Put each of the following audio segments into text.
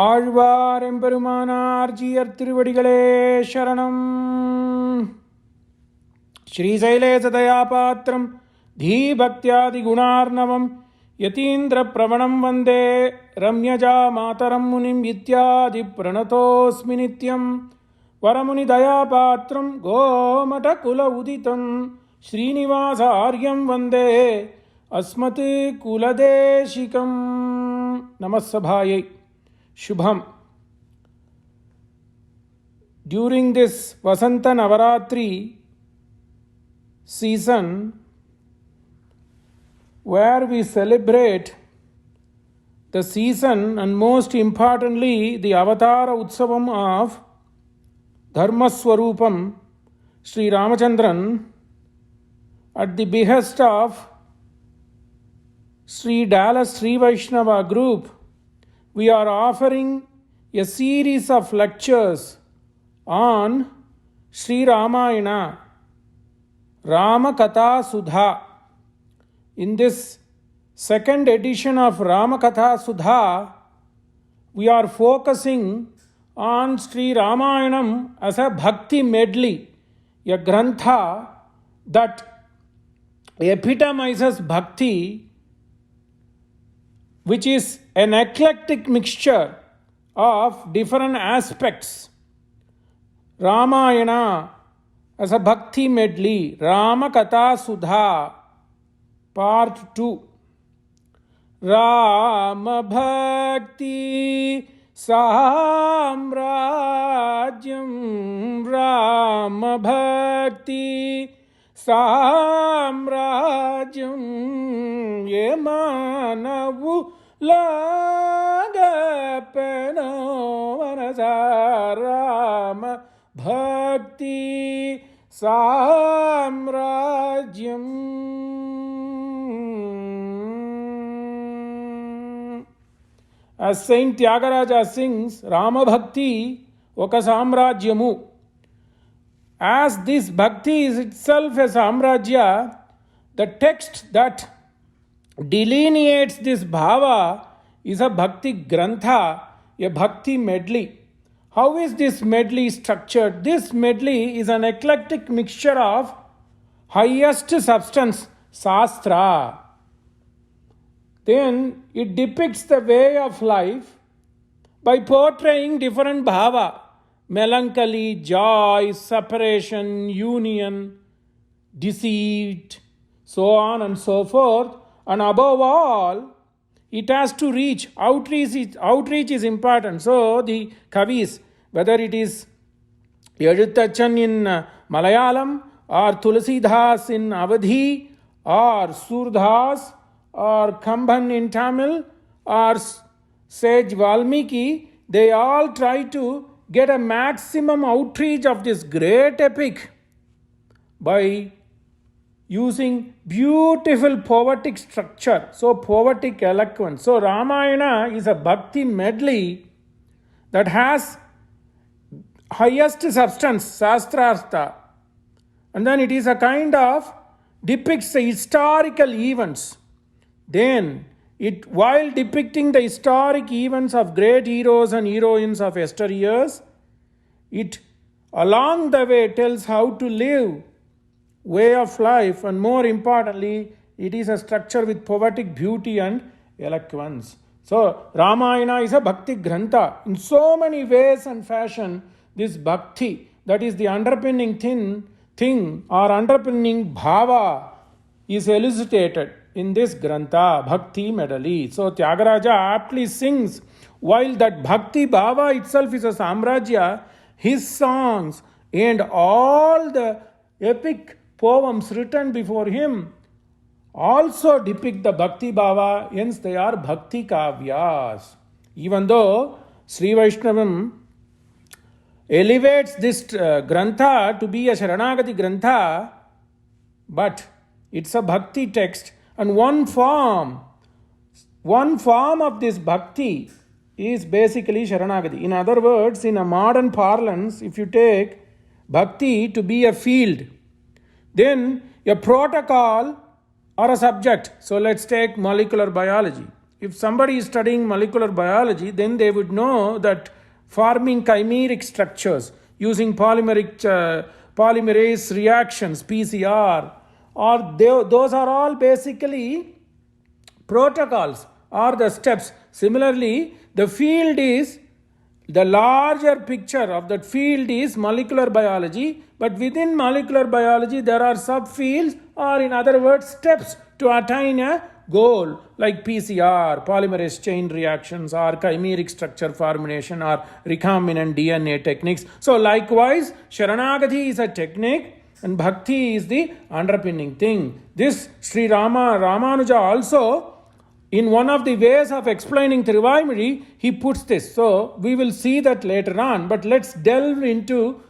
ஆழ்வார் எம்பெருமானார் ஜீயர் திருவடிகளே சரணம். ஸ்ரீசைலேசதயாபாத்திரம் தீபக்தியாதிகுணார்ணவம் யதீந்திரப்ரவணம் வந்தே ரம்யஜா மாதரம் முனிம் இத்யாதி பிரணதோஸ்மி நித்யம். வரமுனிதயாபாத்திரம் கோமடகுல உதிதம் ஸ்ரீனிவாசார்யம் வந்தே Asmat குலதேசிகம். நமஸ்ஸபாயை. Shubham. During this Vasanta Navaratri season, where we celebrate the season and most importantly the Avatara Utsavam of Dharmaswarupam Sri Ramachandran, at the behest of Sri Dallas Sri Vaishnava Group, we are offering a series of lectures on Sri Ramayana, Ramakatha Sudha. In this second edition of Ramakatha Sudha, we are focusing on Sri Ramayanam as a Bhakti medley, a grantha that epitomizes Bhakti, which is an eclectic mixture of different aspects. Ramayana as a Bhakti medley, Ramakatha Sudha, Part 2. Rama Bhakti Samrajyam, Rama Bhakti Samrajyam, Yemanavu Lagapeno Manasa, Rama Bhakti Samrajyam. As Saint Tyagaraja sings, Rama Bhakti Oka Samrajyamu. As this bhakti is itself a samrajya, the text that delineates this bhava is a bhakti grantha, a bhakti medley. How is this medley structured? This medley is an eclectic mixture of highest substance, sastra. Then it depicts the way of life by portraying different bhava. Melancholy, joy, separation, union, deceit, so on and so forth. And above all, it has to reach, outreach is important. So the Kavis, whether it is Ezhuthachan in Malayalam or Tulasidas in Avadhi or Surdas or Kamban in Tamil or Sage Valmiki, they all try to get a maximum outreach of this great epic by using beautiful poetic structure, so poetic eloquence. So Ramayana is a bhakti medley that has highest substance, sastrartha, and then it is a kind of depicts the historical events. Then it, while depicting the historic events of great heroes and heroines of yesteryears, it along the way tells how to live, way of life, and more importantly, it is a structure with poetic beauty and eloquence. So Ramayana is a bhakti grantha. In so many ways and fashion, this bhakti, that is the underpinning thing or underpinning bhava, is elucidated in this grantha, bhakti medley. So Tyagaraja aptly sings, while that bhakti bhava itself is a samrajya, his songs and all the epic poems written before him also depict the bhakti bhava, hence they are bhakti kavyas. Even though Sri Vaishnavam elevates this grantha to be a Sharanagati grantha, but it's a bhakti text, and one form of this bhakti is basically Sharanagati. In other words, in a modern parlance, if you take bhakti to be a field, then a protocol or a subject. So let's take molecular biology. if somebody is studying molecular biology, then they would know that forming chimeric structures using polymerase reactions, PCR, those are all basically protocols or the steps. Similarly, the field is, the larger picture of that field is molecular biology, but within molecular biology there are subfields, or in other words steps to attain a goal, like PCR, polymerase chain reactions, or chimeric structure formation, or recombinant DNA techniques. So likewise, Sharanagati is a technique and Bhakti is the underpinning thing. This Sri Ramanuja also, in one of the ways of explaining Tiruvazhimozhi, he puts this. So we will see that later on, but let's delve into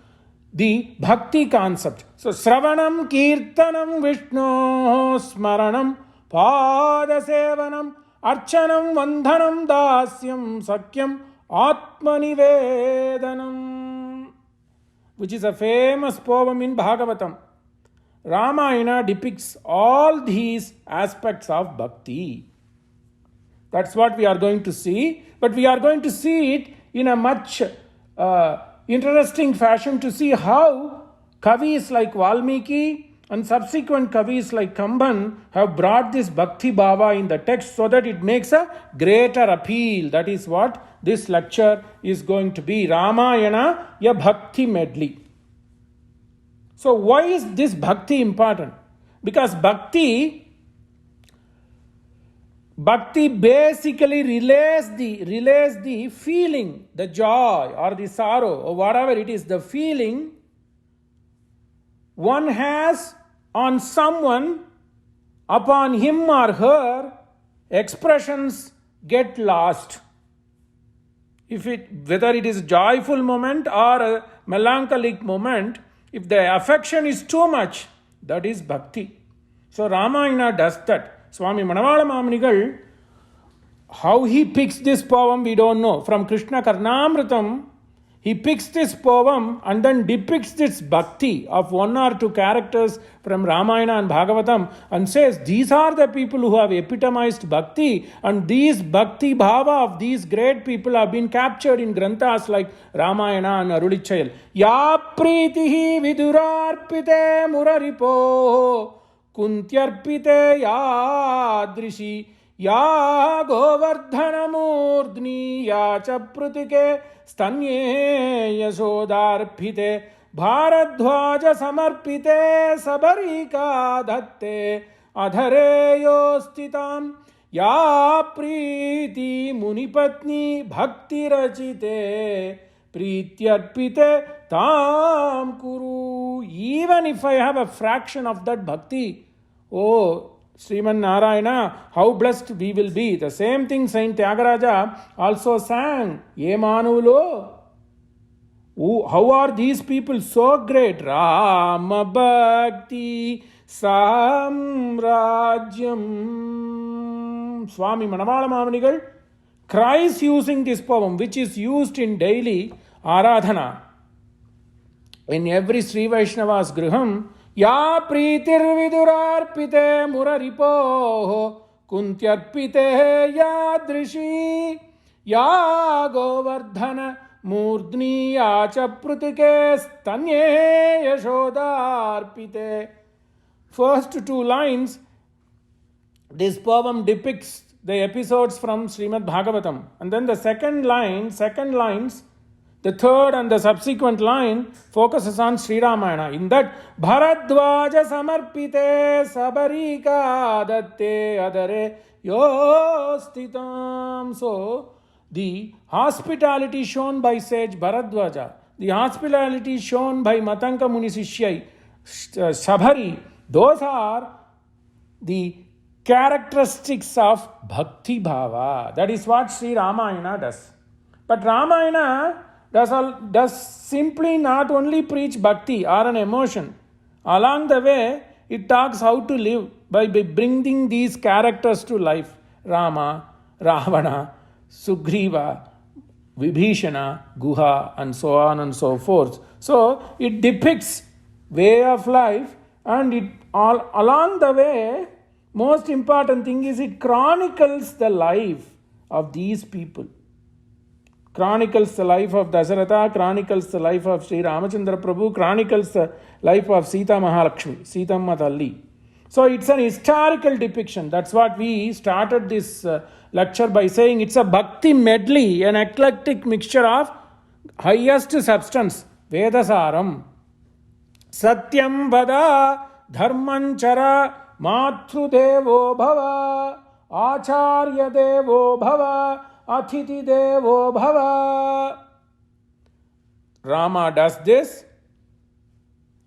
the Bhakti concept. So Sravanam Kirtanam Vishnu Smaranam Padasevanam Archanam Vandhanam Dasyam Sakyam Atmanivedanam, which is a famous poem in Bhagavatam. Ramayana depicts all these aspects of Bhakti. That's what we are going to see, but we are going to see it in a much interesting fashion, to see how Kavis like Valmiki and subsequent Kavis like Kamban have brought this Bhakti Bhava in the text so that it makes a greater appeal. That is what this lecture is going to be. Ramayana, a Bhakti medley. So why is this Bhakti important? Because Bhakti basically relays the feeling, the joy or the sorrow or whatever it is, the feeling one has on someone, upon him or her, expressions get lost. Whether it is a joyful moment or a melancholic moment, if the affection is too much, that is Bhakti. So Ramayana does that. Swami Manavala Mamanigal, how he picks this poem we don't know. From Krishna Karnamritam, he picks this poem and then depicts this Bhakti of one or two characters from Ramayana and Bhagavatam and says, these are the people who have epitomized Bhakti, and these Bhakti Bhava of these great people have been captured in Granthas like Ramayana and Arulichayal. Ya pritihi vidurarpite muraripo Kuntyarpite yadrishi ya govardhanamurdni ya chaprutike stanye yasodarpite bharadhwaja samarpite sabarika dhatte adhareyo stitam ya priti munipatni bhakti rachite Prityarpite tam kuru. Even if I have a fraction of that bhakti, oh Sriman Narayana, how blessed we will be. The same thing Saint Tyagaraja also sang. Ye Manulo. How are these people so great? Rama Bhakti Samrajyam. Swami Manavala Mamanigal cries using this poem, which is used in daily Aradhana. In every Sri Vaishnava's Griham, Ya Pritir Vidurarpite Muraripo Kuntyarpite Yadrishi Ya Govardhana Murdni Ya Chaprutike Stanye Yashodarpite. First two lines, this poem depicts the episodes from Srimad Bhagavatam. And then the second lines, the third and the subsequent line focuses on Sri Ramayana. In that, Bharadwaja samarpite sabarika datte adare yostitam. So, the hospitality shown by sage Bharadwaja, the hospitality shown by Matanka Muni Sishyai, Sabari, those are the characteristics of Bhakti Bhava. That is what Sri Ramayana does. But Ramayana does simply not only preach Bhakti or an emotion. Along the way, it talks how to live by bringing these characters to life. Rama, Ravana, Sugriva, Vibhishana, Guha, and so on and so forth. So, it depicts way of life, and it all along the way Most important thing is it chronicles the life of these people. Chronicles the life of Dasaratha, chronicles the life of Sri Ramachandra Prabhu, chronicles the life of Sita Mahalakshmi, Sita Matalli. So it's an historical depiction. That's what we started this lecture by saying. It's a bhakti medley, an eclectic mixture of highest substance, Vedasaram. Satyam vada dharman chara matru devo bhava acharya devo bhava Athiti Devo Bhava. Rama does this,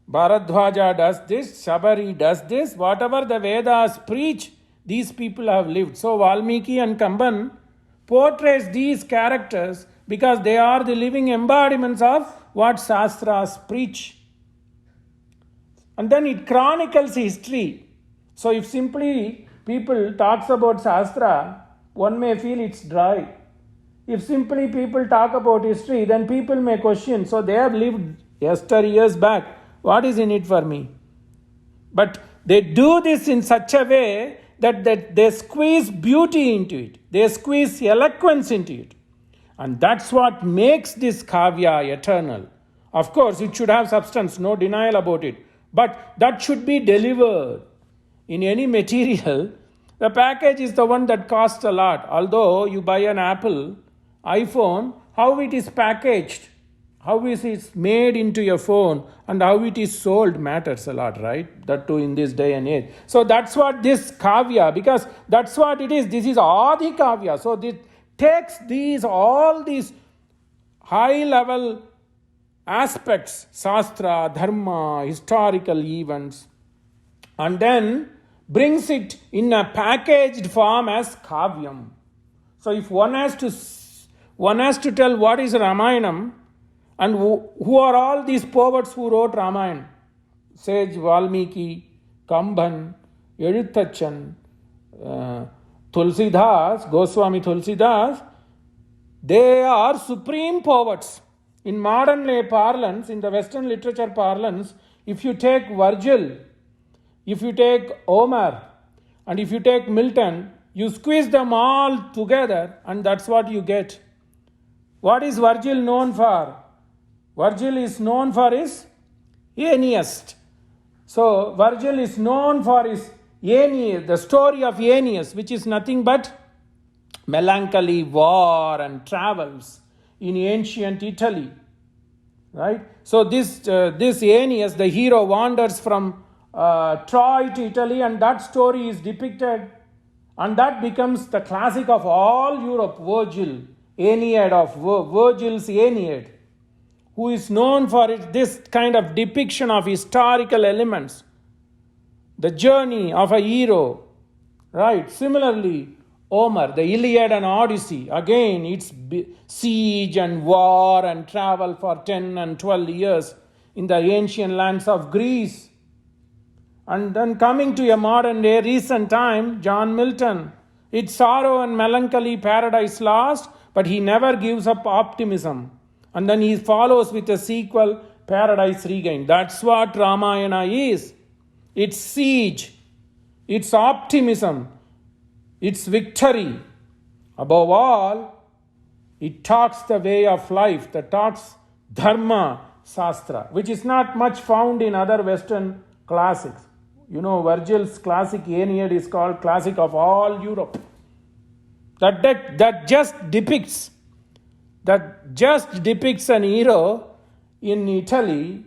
Bharadwaja does this, Shabari does this. Whatever the Vedas preach, these people have lived. So Valmiki and Kamban portrays these characters because they are the living embodiments of what Shastras preach. And then it chronicles history. So if simply people talks about Shastra, one may feel it's dry. If simply people talk about history, then people may question. So they have lived years back. What is in it for me? But they do this in such a way that they squeeze beauty into it. They squeeze eloquence into it. And that's what makes this kavya eternal. Of course, it should have substance, no denial about it. But that should be delivered. In any material, the package is the one that costs a lot. Although you buy an Apple, iPhone, how it is packaged, how it is made into your phone, and how it is sold matters a lot, right? That too in this day and age. So that's what this kavya, because that's what it is. This is Adi kavya. So this takes all these high level aspects, Shastra, Dharma, historical events, and then brings it in a packaged form as kavyam. So if one has to tell what is Ramayanam and who are all these poets who wrote Ramayana, Sage Valmiki, Kamban, Edutachan, Tulsidas, Goswami Tulsidas, they are supreme poets. In modern lay parlance, in the Western literature parlance, if you take Virgil, if you take Homer, and if you take Milton, you squeeze them all together and that's what you get. What is Virgil known for? Virgil is known for his Aeneas. So Virgil is known for his Aeneas, the story of Aeneas, which is nothing but melancholy, war and travels in ancient Italy. Right? So this Aeneas, the hero, wanders from Troy to Italy, and that story is depicted, and that becomes the classic of all Europe. Virgil, Aeneid of Virgil's Aeneid, who is known for this kind of depiction of historical elements, the journey of a hero, right? Similarly, Homer, the Iliad and Odyssey, again it's siege and war and travel for 10 and 12 years in the ancient lands of Greece. And then coming to a modern day, recent time, John Milton, it's sorrow and melancholy, paradise lost, but he never gives up optimism. And then he follows with a sequel, Paradise Regained. That's what Ramayana is. It's siege, it's optimism, it's victory. Above all, it talks the way of life, that talks Dharma, Shastra, which is not much found in other Western classics. You know, Virgil's classic Aeneid is called classic of all Europe. That just depicts an hero in Italy,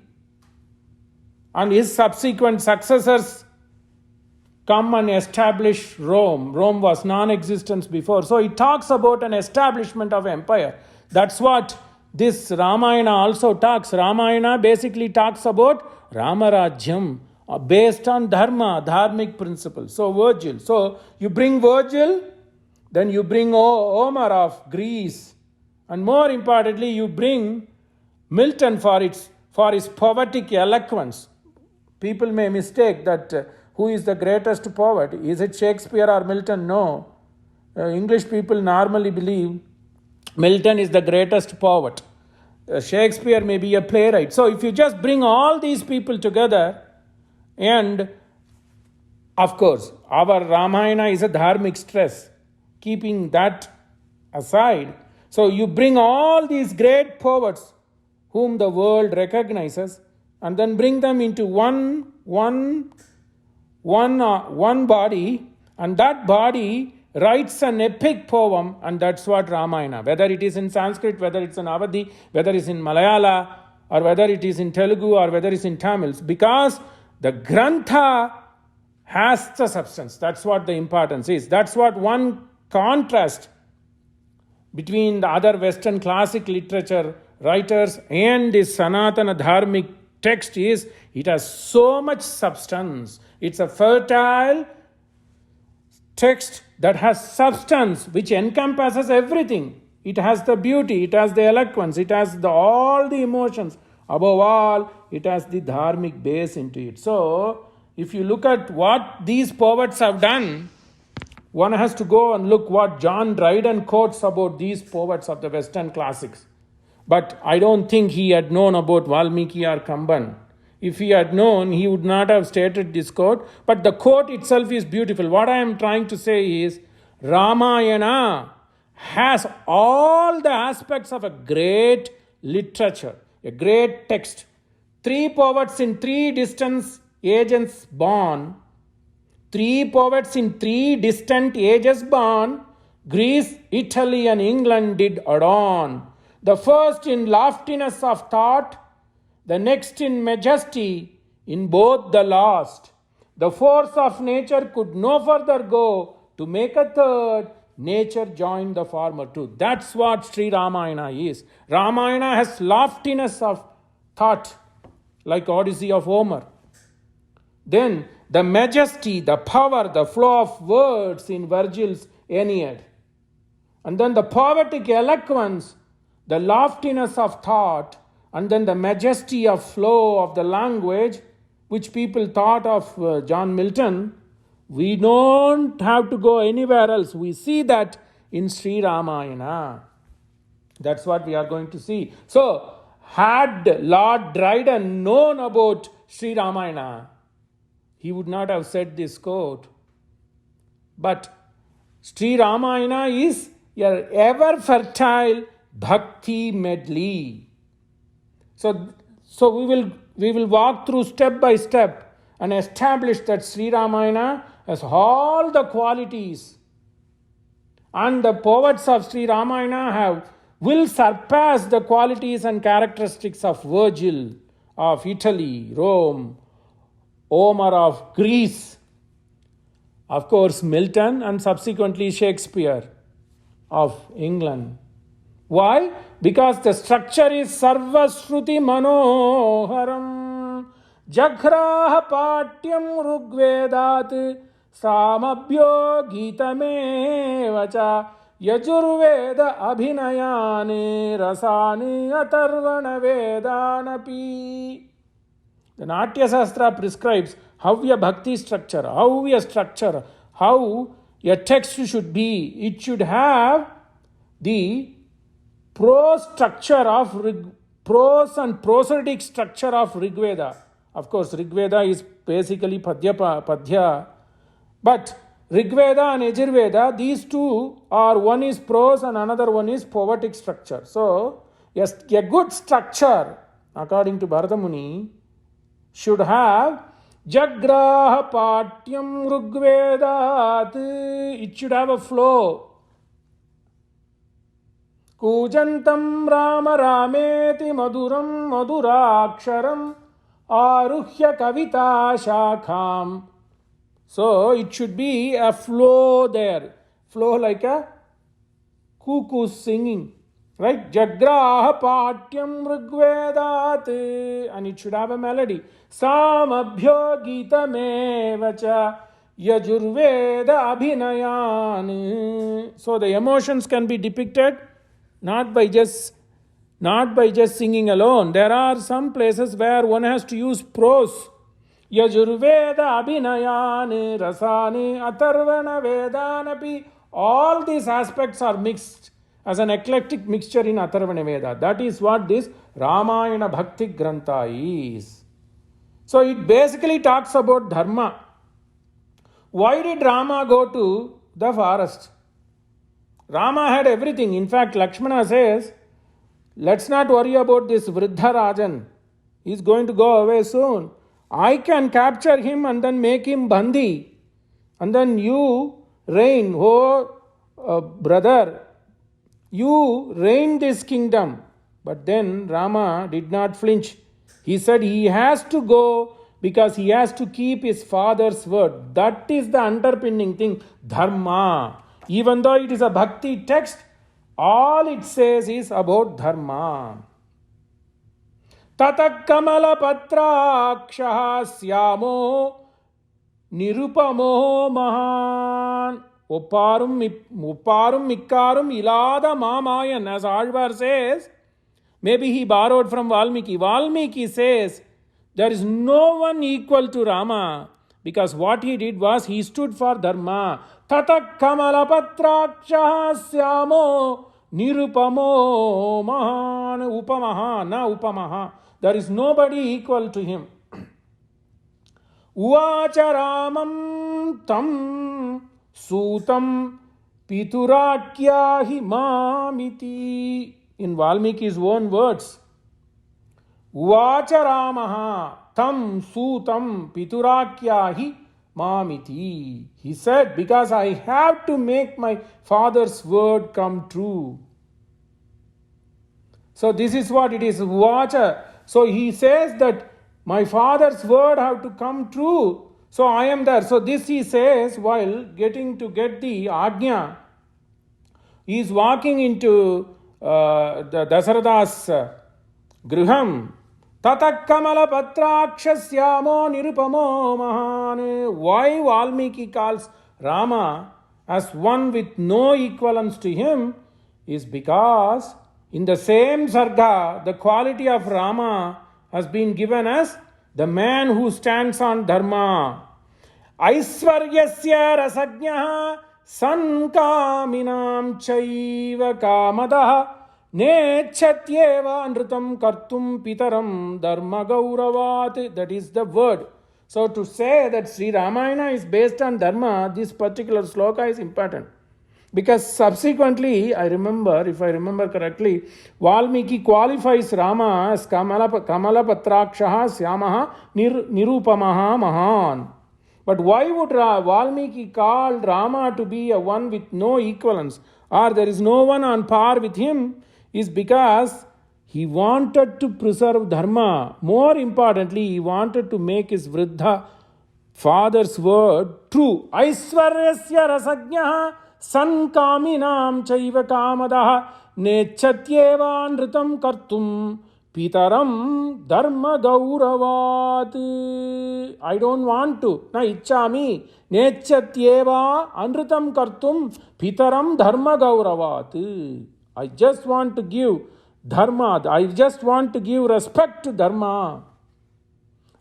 and his subsequent successors come and establish Rome. Rome was non-existent before. So it talks about an establishment of empire. That's what this Ramayana also talks. Ramayana basically talks about Ramarajyam, based on Dharma, dharmic principles. So Virgil. So you bring Virgil, then you bring Homer of Greece, and more importantly, you bring Milton for his poetic eloquence. People may mistake that who is the greatest poet? Is it Shakespeare or Milton? No. English people normally believe Milton is the greatest poet. Shakespeare may be a playwright. So if you just bring all these people together and Of course, our Ramayana is a dharmic stress. Keeping that aside, so you bring all these great poets whom the world recognizes and then bring them into one body, and that body writes an epic poem, and that's what Ramayana. Whether it is in Sanskrit, whether it's in Awadhi, whether it's in Malayala, or whether it is in Telugu, or whether it's in Tamil, because the Grantha has the substance. That's what the importance is. That's what one contrast between the other Western classic literature writers and this Sanatana Dharmic text is, it has so much substance. It's a fertile text that has substance which encompasses everything. It has the beauty, it has the eloquence, it has all the emotions. Above all, it has the dharmic base into it. So, if you look at what these poets have done, one has to go and look what John Dryden quotes about these poets of the Western classics. But I don't think he had known about Valmiki or Kamban. If he had known, he would not have stated this quote. But the quote itself is beautiful. What I am trying to say is, Ramayana has all the aspects of a great literature, a great text. Three poets in three distant ages born. Three poets in three distant ages born. Greece, Italy, and England did adorn. The first in loftiness of thought, the next in majesty, in both the last. The force of nature could no further go, to make a third, nature joined the former two. That's what Sri Ramayana is. Ramayana has loftiness of thought, like Odyssey of Homer. Then the majesty, the power, the flow of words in Virgil's Aeneid. And then the poetic eloquence, the loftiness of thought, and then the majesty of flow of the language, which people thought of John Milton. We don't have to go anywhere else. We see that in Sri Ramayana. That's what we are going to see. So, had Lord Dryden known about Sri Ramayana, he would not have said this quote. But Sri Ramayana is an ever fertile bhakti medley. So we will walk through step by step and establish that Sri Ramayana has all the qualities, and the poets of Sri Ramayana will surpass the qualities and characteristics of Virgil of Italy, Rome, Homer of Greece, of course Milton, and subsequently Shakespeare of England. Why? Because the structure is Sarvashruti Manoharam Jagraha Patyam Rugvedat Samabhyo Gitamevacha Yajurveda Abhinayane Rasani Atarvana Vedanapi. The Natya Sastra prescribes how a bhakti structure, how a text should be. It should have the prose and prosodic structure of Rigveda. Of course, Rigveda is basically Padya. But Rigveda and Yajurveda, these two are, one is prose and another one is poetic structure. So, yes, a good structure, according to Bharata Muni, should have Jagraha Patyam Rugvedat. It should have a flow. Kujantam Rama Rameti Maduram Maduraksharam Aruhya Kavita Shakham. So it should be a flow there. Flow like a cuckoo singing. Right? Jagraha Patyam Rigvedat. And it should have a melody. Samabhyo Gitamevacha Yajurveda Abhinayan. So the emotions can be depicted not by just singing alone. There are some places where one has to use prose. Yajurveda Abhinayani Rasani Atharvana Vedanapi. All these aspects are mixed as an eclectic mixture in Atharvana Veda. That is what this Ramayana Bhakti Grantha is. So it basically talks about dharma. Why did Rama go to the forest? Rama had everything. In fact, Lakshmana says, let's not worry about this Vriddha Rajan. He's going to go away soon. I can capture him and then make him Bandi. And then you reign, brother, you reign this kingdom. But then Rama did not flinch. He said he has to go because he has to keep his father's word. That is the underpinning thing, dharma. Even though it is a bhakti text, all it says is about dharma. Tatak kamala patrakshaha syamo nirupamo mahan. Opparum mikkarum ilada mamayan. As Alvar says, maybe he borrowed from Valmiki. Valmiki says, there is no one equal to Rama, because what he did was he stood for dharma. Tatak kamala patrakshaha syamo nirupamo mahan. Upamaha, na upamaha. There is nobody equal to him. Uvacha ramam tam sutam piturakyahi mamiti. In Valmiki's own words, Uvacha ramaha tam sutam piturakyahi mamiti. He said, because I have to make my father's word come true. So this is what it is, Uvacha. So he says that my father's word have to come true. So I am there. So this he says while getting the Ajna. He is walking into the Dasaratha's griham. Tatak kamala patrakshasyamo nirupamo mahan. Why Valmiki calls Rama as one with no equivalence to him is because in the same sarga, the quality of Rama has been given as the man who stands on dharma. Aiswaryasya rasajnyaha sankaminam chaiva kamadaha nechatyeva nritam kartum pitaram dharma gauravat. That is the word. So to say that Sri Ramayana is based on dharma, this particular sloka is important. Because subsequently, if I remember correctly, Valmiki qualifies Rama as Kamala Patrakshaha Syamaha Nirupamaha Mahan. But why would Valmiki call Rama to be a one with no equivalence, or there is no one on par with him, is because he wanted to preserve dharma. More importantly, he wanted to make his Vriddha father's word true. Aiswaryasya rasajnyaha sankaminam chaiva kamadaha nechatyeva nritam kartum pitaram dharma gauravat. I don't want to. Na ichchami nechatyeva anritam kartum pitaram dharma gauravat. I just want to give dharma. I just want to give respect to dharma.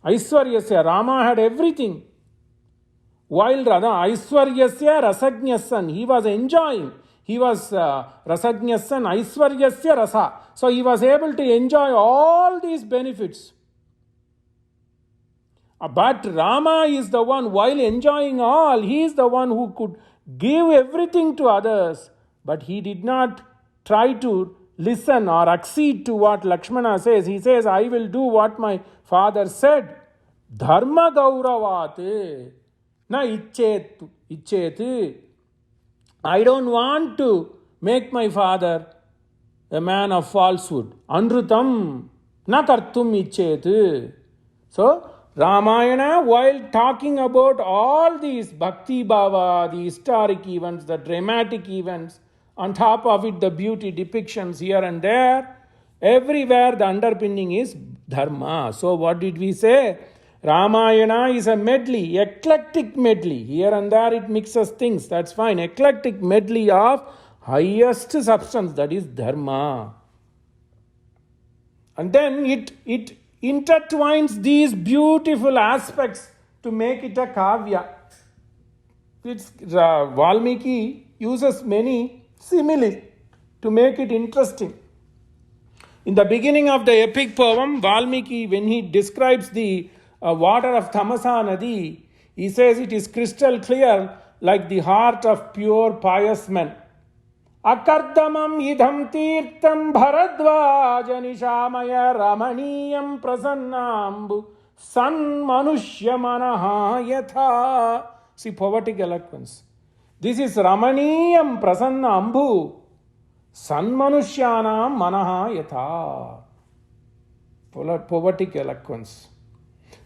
Aiswaryasya, Rama had everything. While Aiswaryasya rasajnyasan, he was enjoying. He was rasajnyasan, Aiswaryasya rasa. So he was able to enjoy all these benefits. But Rama is the one, while enjoying all, he is the one who could give everything to others. But he did not try to listen or accede to what Lakshmana says. He says, I will do what my father said. Dharma gauravat. Na icchetu. I don't want to make my father a man of falsehood. Anrutam na kartum icchetu. So, Ramayana, while talking about all these bhakti bhava, the historic events, the dramatic events, on top of it the beauty depictions here and there, everywhere the underpinning is dharma. So what did we say? Ramayana is a medley, eclectic medley. Here and there it mixes things, that's fine. Eclectic medley of highest substance, that is dharma. And then it intertwines these beautiful aspects to make it a kavya. Valmiki uses many similes to make it interesting. In the beginning of the epic poem, Valmiki, when he describes the water of Tamasa Nadi, He says it is crystal clear like the heart of pure pious men. Akardamam idham tirtam bharadvaja nishamaya ramaniyam prasannambu san manushya manaha yatha. See, poetic eloquence. This is ramaniyam prasannambu san manushyanam manaha yatha. Poetic eloquence.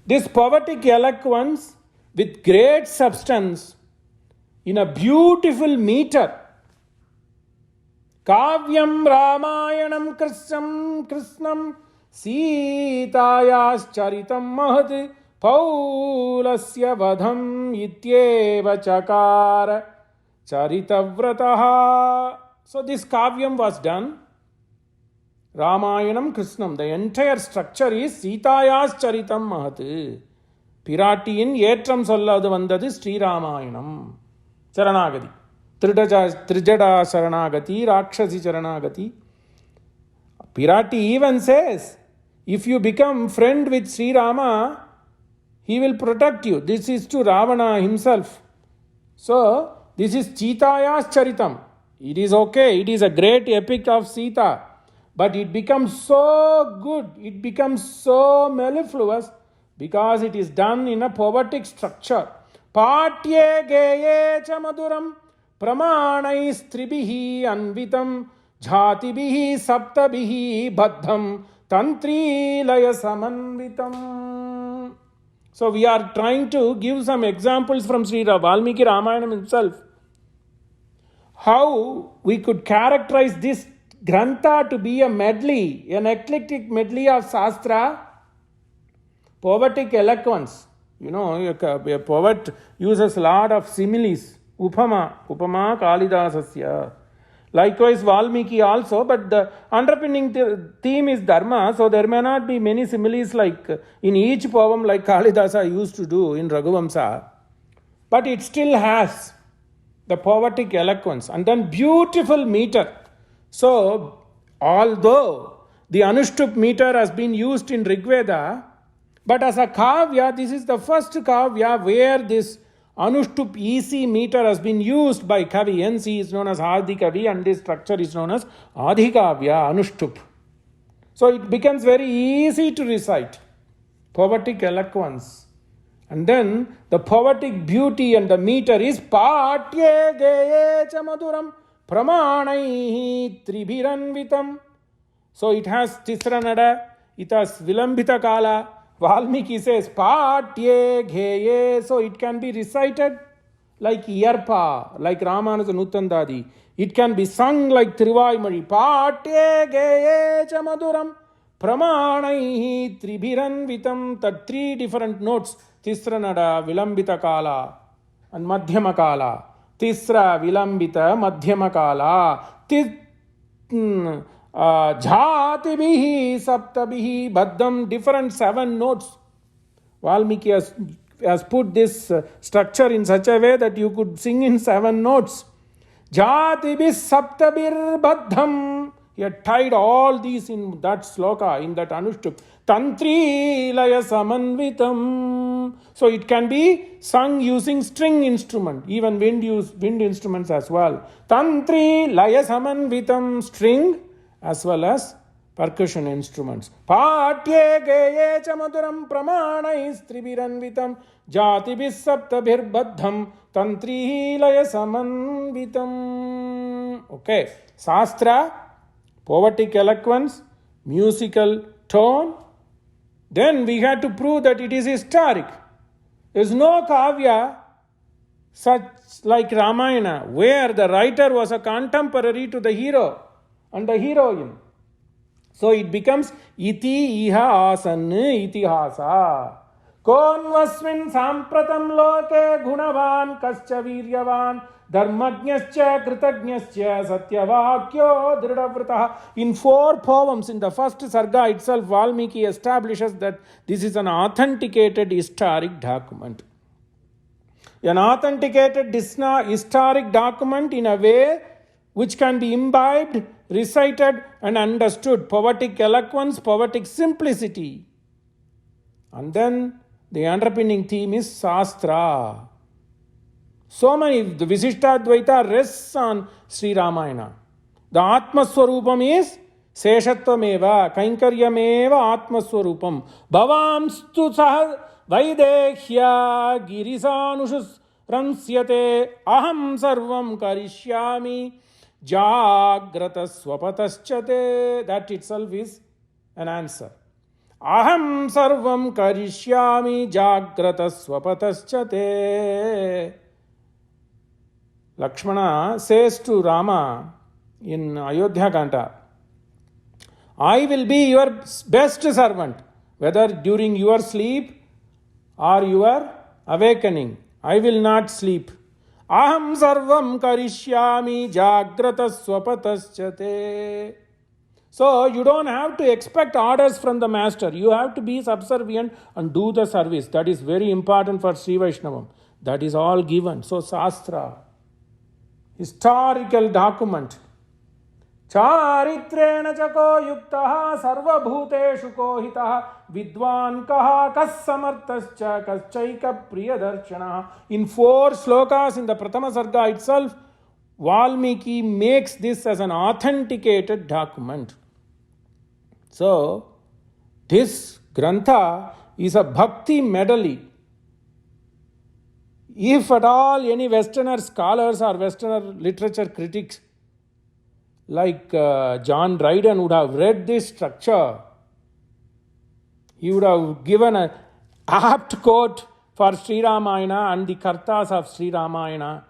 This poetic eloquence with great substance in a beautiful meter. Kavyam Ramayanam Krishnam Sitayas Charitam Mahati Paulasya Vadham Ityeva Chakara Charitavrataha. So this Kavyam was done. Ramayanam Krishnam. The entire structure is Sitayas Charitam Mahati. Piratiyin Yetram Solladu Vandadu Sri Ramayanam. Charanagati. Trijada Saranagati, Rakshasi Charanagati. Pirati even says, if you become friend with Sri Rama, he will protect you. This is to Ravana himself. So, this is Chitayas Charitam. It is okay. It is a great epic of Sita. But it becomes so good. It becomes so mellifluous because it is done in a poetic structure. Patye geye cha maduram pramanaistribihi anvitam jhatibihi saptabihi baddham tantrilaya samanvitam. So we are trying to give some examples from Sri Valmiki Ramayana himself. How we could characterize this Grantha to be a medley, an eclectic medley of Shastra, poetic eloquence. You know, a poet uses a lot of similes. Upama Kalidasasya. Likewise, Valmiki also, but the underpinning theme is Dharma, so there may not be many similes like in each poem like Kalidasa used to do in Raghuvamsa. But it still has the poetic eloquence and then beautiful meter. So, although the Anushtup meter has been used in Rigveda, but as a kavya, this is the first kavya where this Anushtup EC meter has been used by Kavi. NC is known as Adi Kavi and this structure is known as Adi Kavya Anushtup. So it becomes very easy to recite. Poetic eloquence. And then the poetic beauty and the meter is Patye Geye Chamaduram Pramanai Tribhiranvitam. So it has Tisranada, it has Vilambita Kala. Valmiki says Patye Gheye. So it can be recited like Yarpa, like Ramanuja Nuttandadi. It can be sung like Trivaimari. Patye Gheye Chamaduram Pramanai Tribhiranvitam. The three different notes. Tisranada, Vilambita Kala and Madhyama Kala. Tisra, Vilambita, Madhyama Kala. Jhatibihi, Saptabihi, Baddham, different 7 notes. Valmiki has put this structure in such a way that you could sing in 7 notes. Jhatibhi, Saptabir, Baddham. He had tied all these in that sloka, in that Anushtup. Tantri laya samanvitam. So it can be sung using string instrument, even wind instruments as well. Tantri laya samanvitam, string as well as percussion instruments. Patye geye chamaduram pramanais tribiranvitam jatibis saptabhir baddham tantri laya samanvitam. Okay, Shastra, poetic eloquence, musical tone. Then we had to prove that it is historic. There is no kavya such like Ramayana where the writer was a contemporary to the hero and the heroine. So it becomes iti iha asan itihasa. Konvasmin sampratam loke gunavan kascha viryavan dharmajnascha kritajnascha satyavakyo dridavritah. In 4 poems in the first sarga itself, Valmiki establishes that this is an authenticated historic document. An authenticated historic document in a way which can be imbibed, recited and understood. Poetic eloquence, poetic simplicity. And then the underpinning theme is Shastra. So many, the Visishtadvaita rests on Sri Ramayana. The Atma Swarupam is Seshattvameva, Kainkaryameva Atma Swarupam. Bhavamstu sah Vaidehya Girisanushus Ransyate Aham Sarvam Karishyami Jagrata Swapataschate. That itself is an answer. Aham Sarvam Karishyami Jagrata Swapataschate. Lakshmana says to Rama in Ayodhya Kanta, I will be your best servant, whether during your sleep or your awakening. I will not sleep. Aham sarvam karishyami jagrata swapataschate. So you don't have to expect orders from the master. You have to be subservient and do the service. That is very important for Sri Vaishnavam. That is all given. So Shastra, historical document. Charitrena chako yuktaha sarvabhuteshu kohitaha vidwan kaha kassamartascha kaschaika priyadarshana. In 4 slokas in the Pratama Sarga itself, Valmiki makes this as an authenticated document. So, this Grantha is a bhakti medley. If at all any Westerner scholars or Westerner literature critics like John Dryden would have read this structure, he would have given an apt quote for Sri Ramayana and the Kartas of Sri Ramayana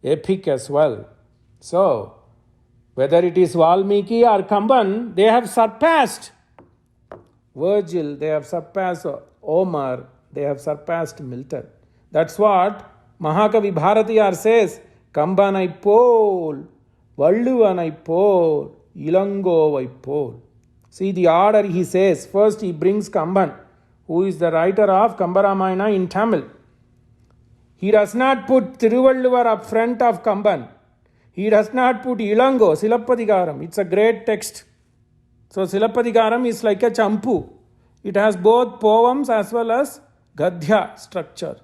epic as well. So, whether it is Valmiki or Kamban, they have surpassed Virgil, they have surpassed Omar, they have surpassed Milton. That's what Mahakavi Bharatiyar says, Kambanai pol, Valluvanai pol, Ilangovai pol. See the order he says. First he brings Kamban, who is the writer of Kambaramayana in Tamil. He does not put Thiruvalluvar up front of Kamban. He does not put Ilango, Silappadigaram. It's a great text. So Silappadigaram is like a champu. It has both poems as well as Gadhya structure.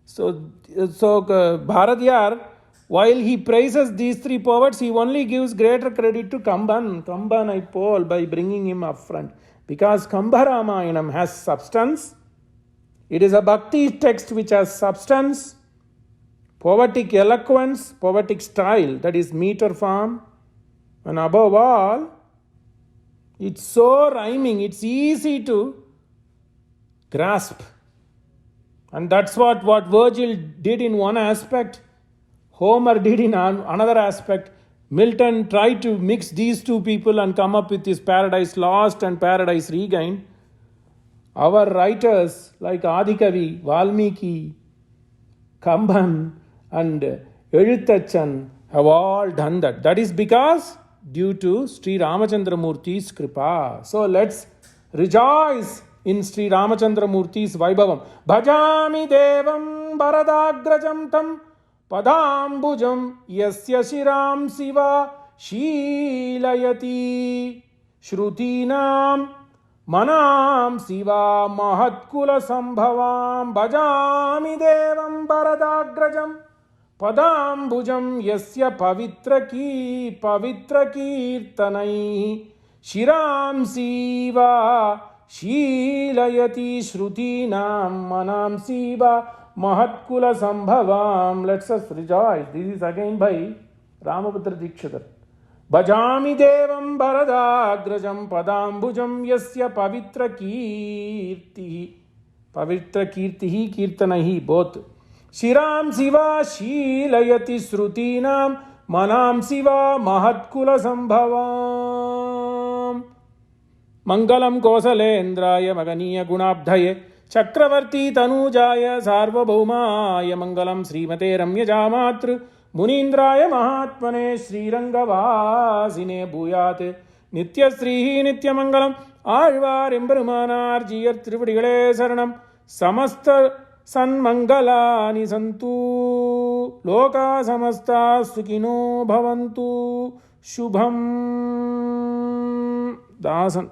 So Bharatiyar, while he praises these 3 poets, he only gives greater credit to Kamban Paul by bringing him up front. Because Kambharamayanam has substance. It is a bhakti text which has substance, poetic eloquence, poetic style, that is meter form. And above all, it's so rhyming, it's easy to grasp. And that's what Virgil did in one aspect, Homer did in another aspect. Milton tried to mix these 2 people and come up with his Paradise Lost and Paradise Regained. Our writers like Adikavi, Valmiki, Kamban and Eluthachan have all done that. That is because due to Sri Ramachandra Murthi's kripa. So let's rejoice in Sri Ramachandra Murthi's Vaibhavam. Bhajami Devam Bharadagrajam Tam Padambujam Yasya Shiram Siva Sheelayati Shrutinam Manam Siva Mahatkula Sambhavam Bhajami Devam Bharadagrajam Padambujam Yasya Pavitra Kirtanai Shiram Siva Sheelayati Shrutinam Manam Siva Mahatkula Sambhavam. Let's us rejoice. This is again by Ramabhadra Dikshitar. Bhajami Devam Bharadagrajam Padambujam Yasya Pavitra Kirtihi Kirtanahi, both. Shiram Siva Sheelayati Shrutinam Manam Siva Mahatkula Sambhavam. Mangalam Kosalendraya Maganiya Gunabdhaye Chakravarti Tanujaya Sarvabhaumaya Mangalam Srimate Ramya Jamatru Munindraya Mahatmane Sri Rangavasine Bhuyate Nitya Srihi Nitya Mangalam Alvar Emberumanar Jiyar Trivadigalé Saranam Samasta Sanmangalani Santu Loka Samasta Sukhino Bhavantu Shubham Dasan.